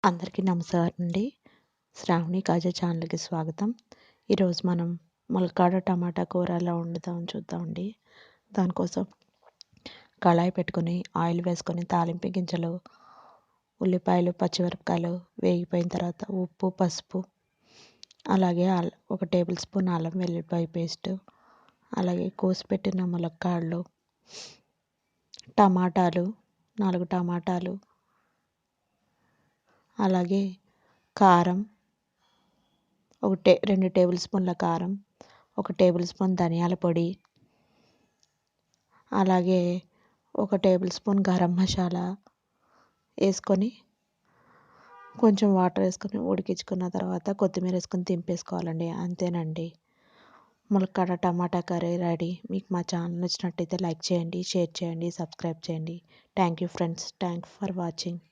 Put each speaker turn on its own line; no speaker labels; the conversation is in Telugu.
అందరికీ నమస్కారం అండి. శ్రావణి కాజా ఛానల్‌కి స్వాగతం. ఈరోజు మనం ములక్కాడ టమాటా కూర ఎలా వండుతామో చూద్దామండి. దానికోసం కళాయి పెట్టుకొని ఆయిల్ వేసుకొని తాలింపు గింజలు, ఉల్లిపాయలు, పచ్చిమిరపకాయలు వేగిపోయిన తర్వాత ఉప్పు, పసుపు, అలాగే ఒక టేబుల్ స్పూన్ అల్లం వెల్లుల్లిపాయ పేస్టు, అలాగే కోసిపెట్టిన ములక్కాడలు, టమాటాలు 4 టమాటాలు, అలాగే కారం 2 టేబుల్ స్పూన్ల కారం, 1 టేబుల్ స్పూన్ ధనియాల పొడి, అలాగే 1 టేబుల్ స్పూన్ గరం మసాలా ఏసుకొని కొంచెం వాటర్ ఏసుకొని ఉడికించుకున్న తర్వాత కొత్తిమీర ఏసుకొని దింపేసుకోవాలండి. అంతేనండి. ములక్కాడ టమాటా కర్రీ రెడీ. మీకు మా ఛానల్ నచ్చినట్టయితే లైక్ చేయండి, షేర్ చేయండి, సబ్స్క్రైబ్ చేయండి. Thank you friends. Thanks for watching.